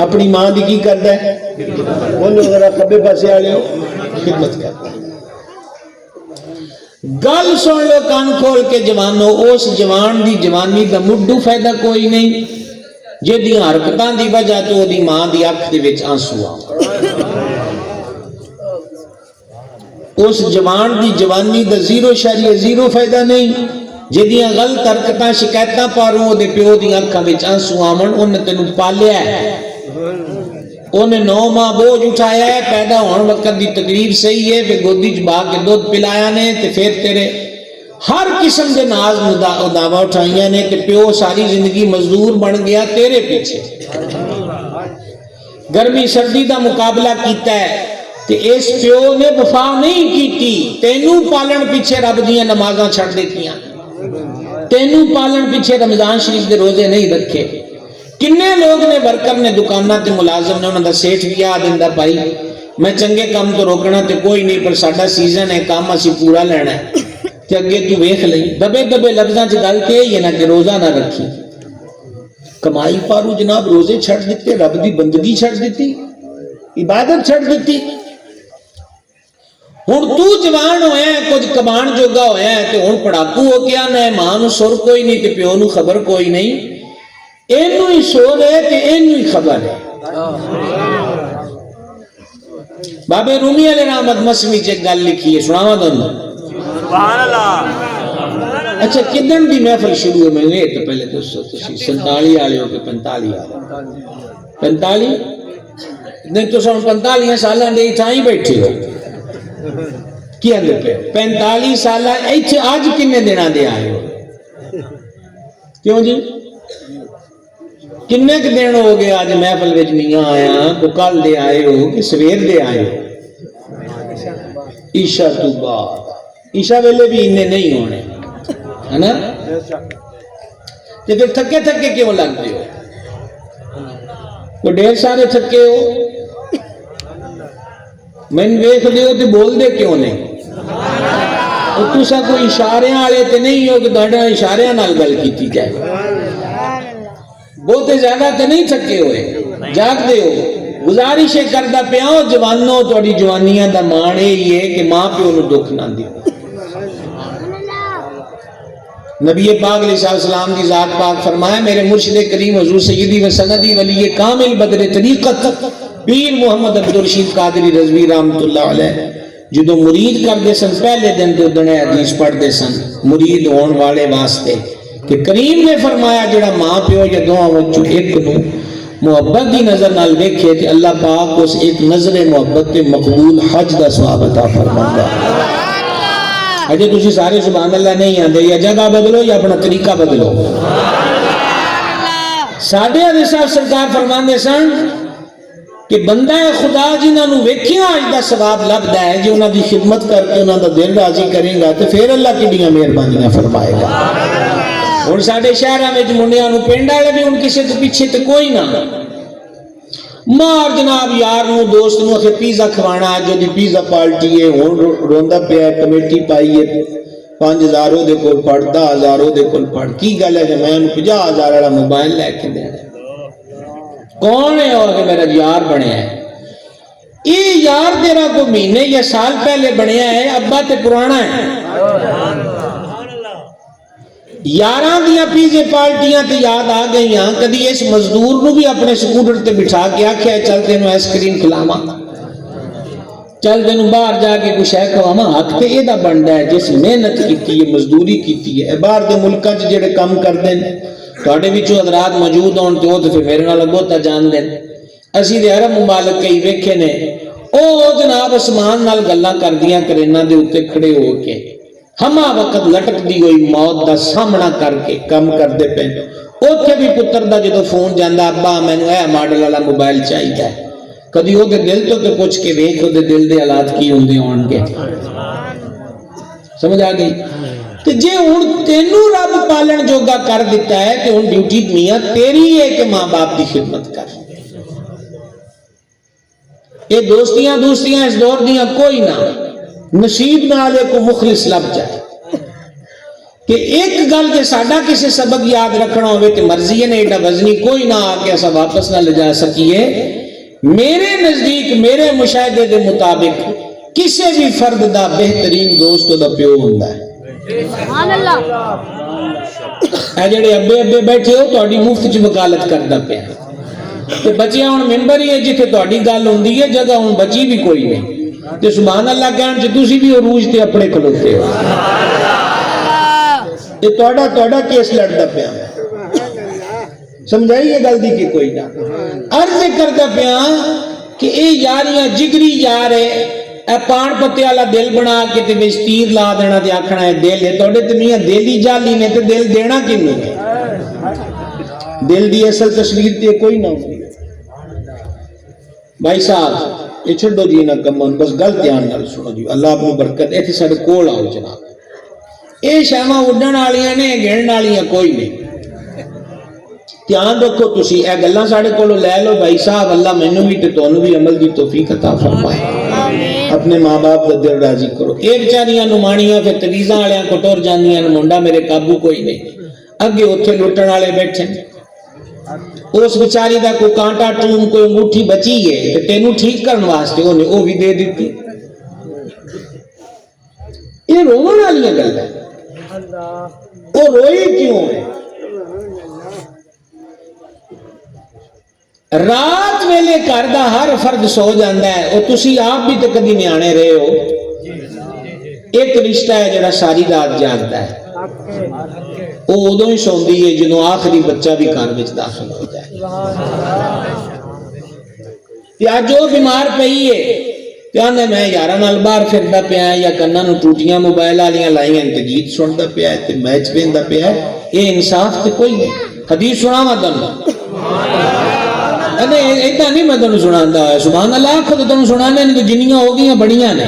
اپنی ماں دی کی کرتا ہے؟ بولو ذرا کبے پاسے والے ہو، خدمت کرتا ہے۔ گل سن لو کان کھول کے جوانو، اس جوان دی جوانی دا مڈو فائدہ کوئی نہیں جہدی حرکتاں دی وجہ تو دی ماں دی اکھ دے وچ آنسو آ۔ اس جوان دی جوانی دا زیرو شریعہ زیرو فائدہ نہیں جہدیاں غلط حرکتاں شکایتاں پاروں دے پیو دی اکھاں وچ آنسو آون۔ انہیں تینوں پالیا ہے، انہیں 9 ماہ بوجھ اٹھایا ہے، پیدا ہون وقت دی تقریر صحیح ہے، پھر گودی چ با کے دودھ پلایا نے، تے پھر تیرے ہر قسم دے ناز دعویٰ اٹھائیاں نے، تے پیو ساری زندگی مزدور بن گیا تیرے پیچھے، گرمی سردی دا مقابلہ کیتا ہے، تے اس پیو نے وفا نہیں کیتی، تینوں پالن پیچھے رب دیاں نمازاں چھڑ دیتیاں، تینوں پالن پیچھے رمضان شریف دے روزے نہیں رکھے۔ کنے لوگ نے ورکر نے دکانہ تے ملازم نے انہوں نے سیٹھ بھی آ دیندہ بھائی میں چنگے کام تو روکنا تے کوئی نہیں پر ساڈا سیزن ہے کام اسی پورا لینا ہے تے اگے تو ویکھ لئی دبے دبے لفظاں چ گل تے یہ نہ کہ روزہ نہ رکھی، کمائی پارو جناب روزے چھڑ دیتے، رب دی بندگی چھڑ دیتی، عبادت چھڑ دیتی۔ ہن تو جوان ہویا ہے کچھ کمان جوگا ہویا ہے تے ہن پڑھاکو ہو کے آنا ہے، ماں نو سر کوئی نہیں تے پیو نو خبر کوئی نہیں، اینو ہی سور ہے تے اینو ہی خبر ہے۔ بابے رومی علیہ رحمت مسمی چیک گل لکھی ہے، سناوا دونوں سبحان اللہ۔ اچھا کدن دی محفل شروع ہے؟ میں نے تو پہلے دوستو تسی 47 آلے ہو کے 45 آلے 45 نہیں تو سن 45 سالہ دے اتھائی بیٹھے ہو کی اندر پہ 45 سالہ ایتھے آج کنے دینا دے آئے ہو؟ کیوں جی کنے کے دن ہو گئے آج محفل وچ میاں آیا تو کل دے آئے ہو کہ سویر دے آئے ہو؟ عشاء تو بعد، عشاء ویلے بھی انہیں نہیں ہونے ہے نا، تو پھر تھکے تھکے کیوں لگتے ہو؟ تو ڈھیر سارے تھکے ہو، میں ویکھ دے ہو تو بول دے کیوں نہیں؟ اور تسا کوئی اشارے والے تے نہیں ہو کہ تہاڈا اشارے نال گل کیتی جائے، بہتے زیادہ تے نہیں تھکے ہوئے، جاگ دے ہو۔ گزارش کردہ پیاؤ جوانوں تھوڑی جوانیاں دا مان یہ ہے کہ ماں پیو نو دکھ نہ دیو۔ نبی پاک علیہ السلام دی ذات پاک فرمایا میرے مرشد کریم حضور سیدی و سندی ولی کامل بدر طریقت پیر محمد عبدالرشید قادری رضوی رحمت اللہ علیہ جدو مرید کر دے سن پہلے دن دو دنے حدیث پڑھ دے سن مرید ہون والے واسطے کہ کریم نے فرمایا جڑا ماں پیو یا دعا وچوں ایک نو محبت دی نظر نال دیکھے کہ اللہ پاک اس ایک نظر محبت تے مقبول حج دا ثواب عطا فرماتا ہے۔ اجے تسی سارے سبحان اللہ نہیں آندے، یا جگہ بدلو یا اپنا طریقہ بدلو۔ ساڈے علیہ صاحب سرکار فرماندے سن کہ بندہ خدا جنہاں نو ویکھیا اج دا ثواب لبدا ہے جے انہاں دی خدمت کر کے انہاں دا دل راضی کرے گا تے پھر اللہ کیڑیاں مہربانیاں فرمائے گا۔ ہن ساڈے شہراں وچ منڈیاں نو پنڈ والے بھی ہن کسے تو پیچھے تے کوئی نہ مار جناب یار نو دوست نو کہ پیزا کھوانا اج دی پیزا پارٹی ہے ہن روندا پیا کمیٹی پائی ہے 5000 دے کول پڑ 10000 دے کول پڑ کی گل ہے کہ میں 50000 والا موبائل لے کے دینا کون ہے اور کہ میرا یار بنیا ہے یہ یار تیرا کو مہینے یا سال پہلے بنیا ہے ابا تے پرانا ہے یاراں دیاں پیزے پارٹیاں تے یاد آ گئی ہاں کدی اس مزدور نو بھی اپنے سکوٹر تے بٹھا کے آکھیا چل تینوں آئس کریم کھلاواں چل تینوں باہر جا کے کچھ ہے کھواواں حق تے یہ دا بندا ہے جس محنت کیتی ہے مزدوری کیتی ہے باہر دے ملکاں چ جڑے کام کردے نے تواڈے وچوں حضرات موجود ہون تے او تے پھر میرے نال بہتا جان دے اسی دے عرب ممالک کئی ویکھے نے او جناب اسمان نال گلاں کردیاں کریناں دے اوتے کھڑے ہو کے ہما وقت لٹک دی ہوئی موت دا سامنا کر کے کم کر دے پہ اوتھے بھی پتر دا جدو فون جاندا ابا مینوں اے ماڈل والا موبائل چاہیے کدی او دے دل تو تے پوچھ کے ویکھ او دے دل دے حالات کی ہوندے ہون گے سمجھ آ گئی تے جے ہن تینوں رب پالن جوگا کر دیتا ہے تے ہن ڈیوٹی میاں تیری ہے کہ ماں باپ دی خدمت کر یہ دوستیاں اس دور دیاں کوئی نہ نصیب نالے کو مخلص لب جائے کہ ایک گل کہ ساڈا کسی سبق یاد رکھنا ہوئے تو مرضی ہے، ایڈا وزنی کوئی نہ آ کے ایسا واپس نہ لے جا سکیے۔ میرے نزدیک میرے مشاہدے دے مطابق کسی بھی فرد دا بہترین دوست دا پیو ہوندا ہے۔ سبحان اللہ۔ اے جڑے ابے ابے بیٹھے ہو تہاڈی مفت چ وکالت کردا پیا تے بچیاں ہن ممبر ہی ہے جتھے تہاڈی گل ہوندی ہے، جگہ ہن بچی بھی کوئی نہیں تے سبحان اللہ کہن چ تسی بھی عروج تے اپنے کھلوتے ہو۔ یہ تہاڈا کیس لڑدا پیا سمجھائیے گل دی کہ کوئی نہ عرض کردا پیا کہ اے یاریاں جگری یار ہے، اے پان پتے والا دل بنا کے تے وچ تیر لا دینا تے آکھنا ہے دل ہے تہاڈے تے میاں دل ہی جعلی نے تے دل دینا کینوں ہے؟ دل دی اصل تصویر تے کوئی نہ ہوندی۔ بھائی صاحب یہ چھڈو جی نہ کمن، بس گل دھیان نال سنو جی، اللہ اپنی برکت ایتھے ساڈے کول آؤ جناب۔ اے شاواں اڈن والیاں نے گھن والیاں کوئی نہیں، دھیان رکھو تسی اے گلاں ساڈے کولوں لے لو بھائی صاحب، اللہ مینوں بھی تے تانوں بھی عمل دی توفیق عطا فرمائے، اپنے ماں باپ دا دل راضی کرو۔ اے بیچاریاں نمانیاں پھر تویزاں والیاں کو ٹر جاندیاں نے، منڈا میرے قابو کوئی نہیں، اگے اوتھے لٹن والے بیٹھے، اس بیچاری دا کوئی کانٹا ٹون کوئی انگوٹھی بچی ہے تے تینوں ٹھیک کرن واسطے اونے او بھی دے دتی۔ یہ روون والیاں گلاں او روئی کیوں ہے؟ رات ویلے گھر دا ہر فرد سو جاندا ہے، اور تسی آپ بھی تے کدی نیانے رہے ہو، ایک رشتہ ہے جڑا ساری رات جاگدا ہے، وہ ادوں ہی سوندی ہے جدوں آخری بچہ بھی گھر وچ داخل ہو جائے۔ تے اج وہ بیمار پئی ہے تے آندا میں یاراں نال باہر پھردا پیا یا کناں نوں ٹوٹیاں موبائل والیاں لائیاں تے گیت سندا پیا تے میچ ویندا پیا، یہ انصاف تے کوئی نہیں۔ حدیث سناواں تانوں، ایڈا نہیں میں تمہیں سناتا ہے، سبحان اللہ خود تمہیں سنانے نے تو جنیاں ہو گئی بڑیاں نے،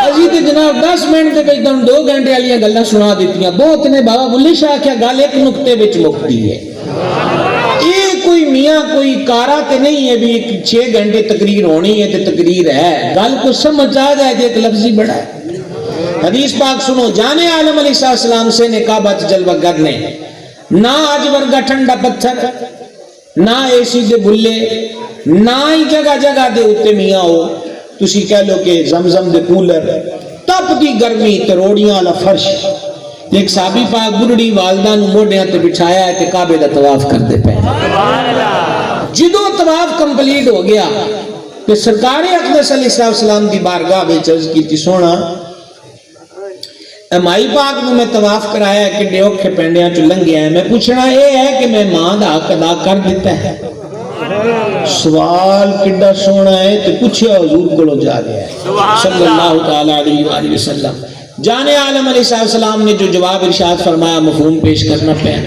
اسی تے جناب 10 منٹ دے وچ تمہیں 2 گھنٹے والیاں گلاں سنا دتیاں، بہت نے بابا بلے شاہ کیا گل ایک نقطے وچ مکتی ہے۔ یہ کوئی میاں کوئی کارا تے نہیں ہے بھی 6 گھنٹے تقریر ہونی ہے تے تقریر ہے، گل کو سمجھ آ جائے تے ایک لفظی بڑا ہے۔ حدیث پاک سنو، جانے عالم علیہ السلام سے نے کعبہ جلوہ گر نے، نہ آج ورگا ٹھنڈا پتھر، نہ اے سی دے بلے، نہ ہی جگہ جگہ دے اتے میاں ہو، تسی کہہ لو کہ زمزم دے کولر، تپ دی گرمی تے روڑیاں والا فرش۔ ایک صحابی پاک بڑھڑی والدہ نو موڈیاں تے بٹھایا ہے تے کعبے دا طواف کرتے پے، جدوں طواف کمپلیٹ ہو گیا تے سرکار اقدس علیہ السلام دی بارگاہ وچ عرض کیتی، سونا مائی پاک نو میں طواف کرایا ہے کہ اوکھے پینڈیاں چ لنگیا ہے، میں پوچھنا یہ ہے کہ میں ماں دا حق ادا کر دیتا ہے؟ سوال کڈا سونا ہے تے پوچھیا حضور کولوں جا گیا ہے صلی اللہ تعالی علیہ وآلہ وسلم۔ جانے عالم علیہ السلام نے جو جواب ارشاد فرمایا مفہوم پیش کرنا پیا،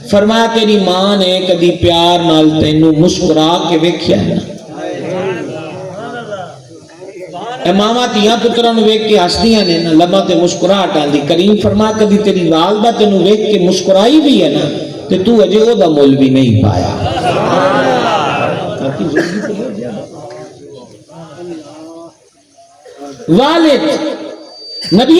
فرمایا تیری ماں نے کدی پیار نال تینوں مسکرا کے ویکھیا ہے؟ اے ماما تیاں پتراں نو ویکھ کے ہسدیاں نے نا، لباں تے مسکراہٹ آندی، کریم فرما کدی تیری والدہ تینوں ویکھ کے مسکرائی بھی ہے نا تے تو اجے او دا مول بھی نہیں پایا۔ والد نبی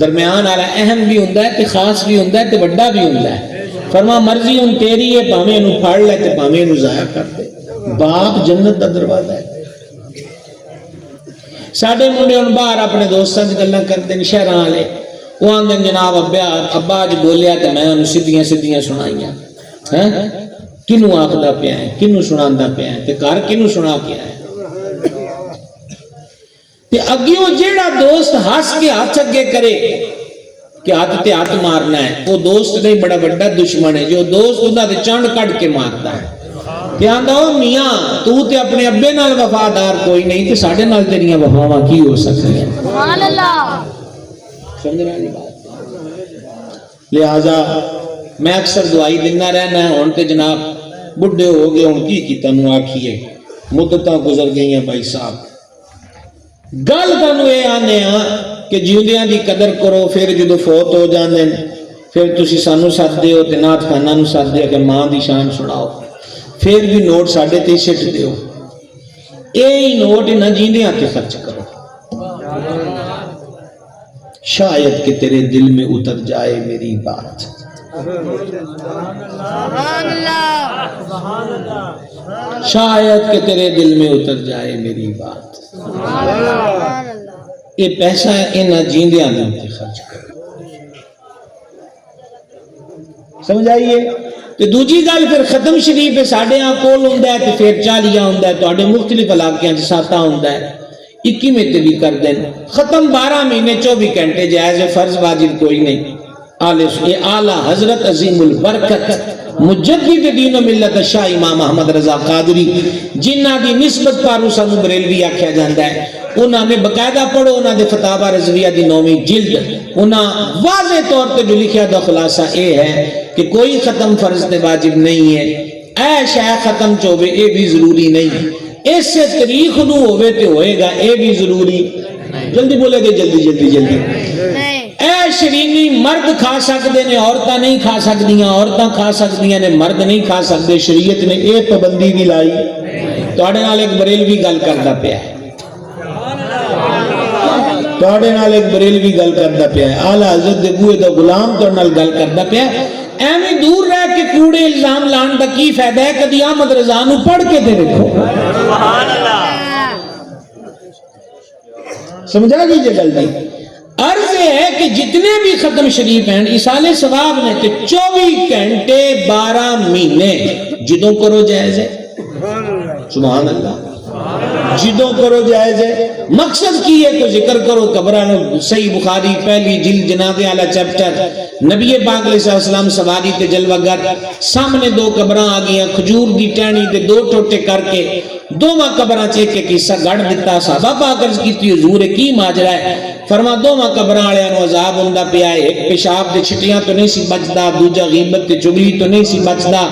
درمیان والا اہم بھی ہوندا ہے تے خاص بھی ہوندا ہے تے بڑا بھی ہوندا ہے۔ فرما مرضی ان تیری ہے، پاویں انہوں پھاڑ لے تے پاویں انہوں ضائع کر دے، باپ جنت دا دروازہ ہے۔ ساڈے منڈے ان باہر اپنے دوستاں سے گلاں کرتے ہیں شہراں والے، وہ آندے جناب ابا اج بولیا تے میں انہوں سیدھیاں سیدھیاں سنائیاں، ہیں کنوں آکھدا پیا ہے، کنوں سناندا پیا ہے تے گھر کنوں سنا کے آیا تے اگیوں جیڑا دوست ہس کے ہاتھ اگے کرے کہ ہاتھ تے ہاتھ مارنا ہے، وہ دوست نہیں بڑا بڑا دشمن ہے، جو دوست انہاں دے چانڈ کٹ کے مارتا ہے تے آندا او میاں تو تے اپنے ابے نال وفادار کوئی نہیں تے ساڈے نال تیریاں وفاواں کی ہو سکدیاں؟ سبحان اللہ۔ سمجھ رہی بات؟ لہذا میں اکثر دعائی دینا رہنا ہے، ہن تے جناب بڈھے ہو گئے، ہن کی تانوں آکھیے، مدتاں گزر گئیاں بھائی صاحب۔ گل تانوں اے آنے ہاں کہ جیوندیاں دی قدر کرو، پھر جدو فوت ہو جاندے پھر تسی سانو سددے ہو تے نعت خاناں نوں سددے ہو کہ ماں دی شان سناؤ، پھر بھی نوٹ ساڈے تے سٹ دیو۔ یہی نوٹ نہ جیندے آتے خرچ کرو، شاید کہ تیرے دل میں اتر جائے میری بات، شاید کہ تیرے دل میں اتر جائے میری بات، یہ پیسہ انہاں جیندے آتے خرچ کرو، سمجھ آئیے؟ تو دوجی گل پھر ختم شریف ہے ساڑھے ہاں کول ہوندا ہے تے پھر 40 ہوندا ہے، تواڈے مختلف علاقیاں 7 ہوندا ہے، 21 میں تے بھی کر دیں، ختم 12 مہینے 24 گھنٹے جائز ہے، فرض واجب کوئی نہیں۔ اعلیٰ حضرت عظیم البرکت مجدد دین و ملت شاہ امام احمد رضا قادری جنہ دی نسبت پارو سانو بریلوی آکھیا جاندا ہے، انہاں نے باقاعدہ پڑھو، انہاں دے فتاوا رضویہ دی 9ویں جلد، انہاں واضح طور تے جو لکھیا دا خلاصہ اے ہے کہ کوئی ختم فرض تے واجب نہیں ہے، اے شاہ ختم چوبے اے بھی ضروری نہیں، اس سے تاریخ نو ہوئے تے ہوئے گا اے بھی ضروری، جلدی بولے گے جلدی جلدی جلدی، اے شرینی مرد کھا سکتے نے عورتاں نہیں کھا سکدیاں، عورتاں کھا سکدیاں نے مرد نہیں کھا سکتے، شریعت نے اے پابندی بھی لائی۔ تواڈے نال ایک بریلوی گل کردا پیا ہے، تواڈے نال ایک بریلوی گل کردا پیا ہے، اعلیٰ حضرت دے بوئے دا غلام تواڈے نال گل کردا پیا ہے، ایویں دور رہ کے کوڑے الزام لان دا کی فائدہ ہے، کدی احمد رضا نو پڑھ کے تے دیکھو، سمجھا گئی گل دی؟ عرض ہے کہ جتنے بھی ختم شریف ہیں اصال ثواب نے تے 24 گھنٹے 12 مہینے جدوں کرو جائز ہے، سبحان اللہ، جدوں کرو جائز ہے، مقصد کی ہے تو ذکر کرو قبرانو، صحیح بخاری پہلی جلد جناب اعلیٰ چیپٹر، نبی پاک علیہ السلام سواری تے جلوہ گر، سامنے 2 قبراں آ گئیاں، کھجور دی ٹہنی تے 2 ٹوٹے کر کے دوواں قبراں چ ایک حصہ گڑ دتا، صحابہ پاک عرض کیتی حضور کی ماجرا ہے؟ فرما دوواں قبراں والےاں نوں عذاب ہوندا پیا ہے، ایک پیشاب دے چھٹیاں تو نہیں سی بچدا، دوجا غیبت تے چگلی تو نہیں سی بچدا،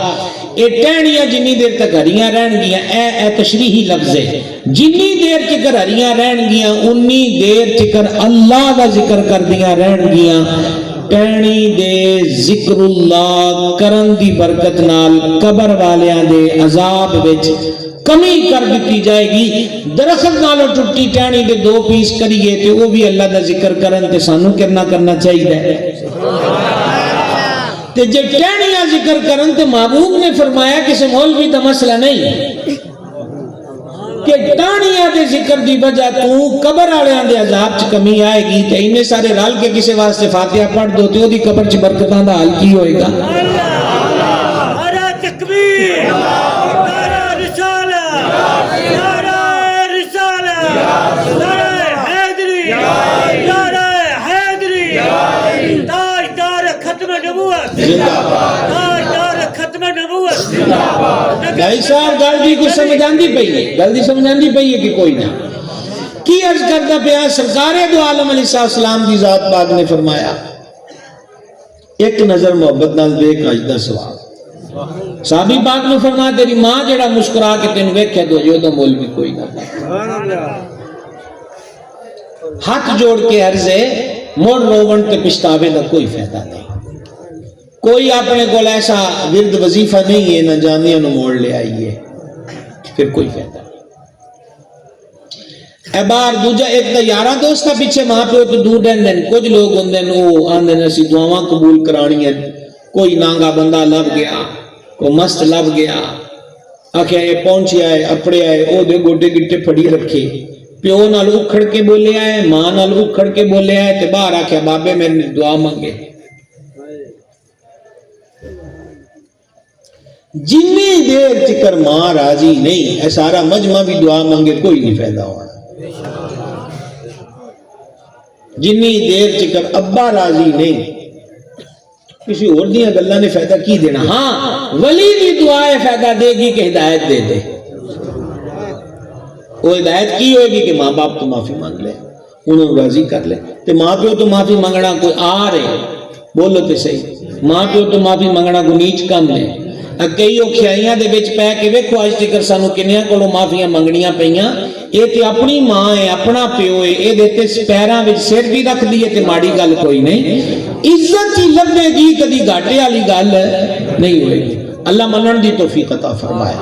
اے ٹہنیاں جنی دیر تک ہریاں رہن گیاں، اے تشریحی لفظ ہے، جنی دیر تکر ہریاں رہن گیاں انی دیر تکر اللہ دا ذکر کردیاں رہن گیاں، ٹہنی دے ذکر اللہ کرن دی برکت نال قبر والیاں دے عذاب وچ کمی کر دیتی جائے گی، درخت نالوں ٹوٹی ٹہنی دے 2 پیس کریے تے وہ بھی اللہ دا ذکر کرن تے سانو کرنا چاہیے، تے جے ٹہنیاں ذکر کرن تے محبوب نے فرمایا کسی مولوی دا مسئلہ نہیں کہ ٹہنیاں دے ذکر دی وجہ تو قبر والیاں دے عذاب چ کمی آئے گی، تے انہیں سارے رل کے کسی واسطے فاتحہ پڑھ دو تے او دی قبر چ برکتاں دا حال کی ہوئے گا؟ نعرہ تکبیر، نعرہ رسالت، نعرہ رسالت، نعرہ حیدری، نعرہ حیدری، تاجدار ختم نبوت، تاجدار ختم نبوت، بھائی صاحب گل دی کچھ سمجھاندی پئی ہے، گل دی سمجھاندی پئی ہے کہ کوئی نہ کی عرض کرتا پیا؟ سرکار دو عالم علیہ السلام دی ذات پاک نے فرمایا ایک نظر محبت نال دیکھ اج دا ثواب، صحابی پاک نے فرمایا تیری ماں جڑا مسکرا کے تینوں ویکھے دو جو دا مول بھی کوئی نہ، ہاتھ جوڑ کے عرض ہے مڑ روون تے پچھتاوے دا کوئی فائدہ نہیں، کوئی اپنے کو ایسا ورد وظیفہ نہیں ہے نہ جانیاں نو موڑ لے آئیے، پھر کوئی فائدہ نہیں۔ اے بار دوجا ایک تا یارہ دوستا پیچھے ماں پیو تو دور دین دین، کچھ لوگ ہوندے نے وہ آندے نے اسی دعاواں قبول کرانی ہیں، کوئی نانگا بندہ لب گیا، کوئی مست لب گیا، آکھیا یہ پہنچی آئے اپڑے آئے او دے گوٹے گٹے پھڑی رکھے، پیو نال اکھڑ کے بولے آئے، ماں نال اکھڑ کے بولے آئے، تے باہر آکھیا بابے میں نے دعا مانگے، جنی دیر تکر ماں راضی نہیں اے سارا مجمع بھی دعا مانگے کوئی نہیں فائدہ ہونا، جنی دیر تکر ابا راضی نہیں کسی اور دیاں گلاں نے فائدہ کی دینا، ہاں ولی دی دعائے فائدہ دے گی کہ ہدایت دے دے، وہ ہدایت کی ہوئے گی کہ ماں باپ تو معافی مانگ لے، انہوں راضی کر لے، تے ماں پیو تو معافی مانگنا کوئی آ رہے بولو تے صحیح، ماں پیو تو معافی مانگنا کوئی نیچ کم لے، کئی اوکھیائیاں دے وچ پے کے ویکھو اج تک سانو کنیاں کولوں معافیاں منگنیاں پیاں، اے تے اپنی ماں ہے اپنا پیو ہے، اے دے تے پیراں وچ سر بھی رکھ دیے تے ماڑی گل کوئی نہیں، عزت ہی لبے گی، کدی گھاٹے والی گل نہیں ہوئے گی۔ اللہ منن دی توفیق عطا فرمائے۔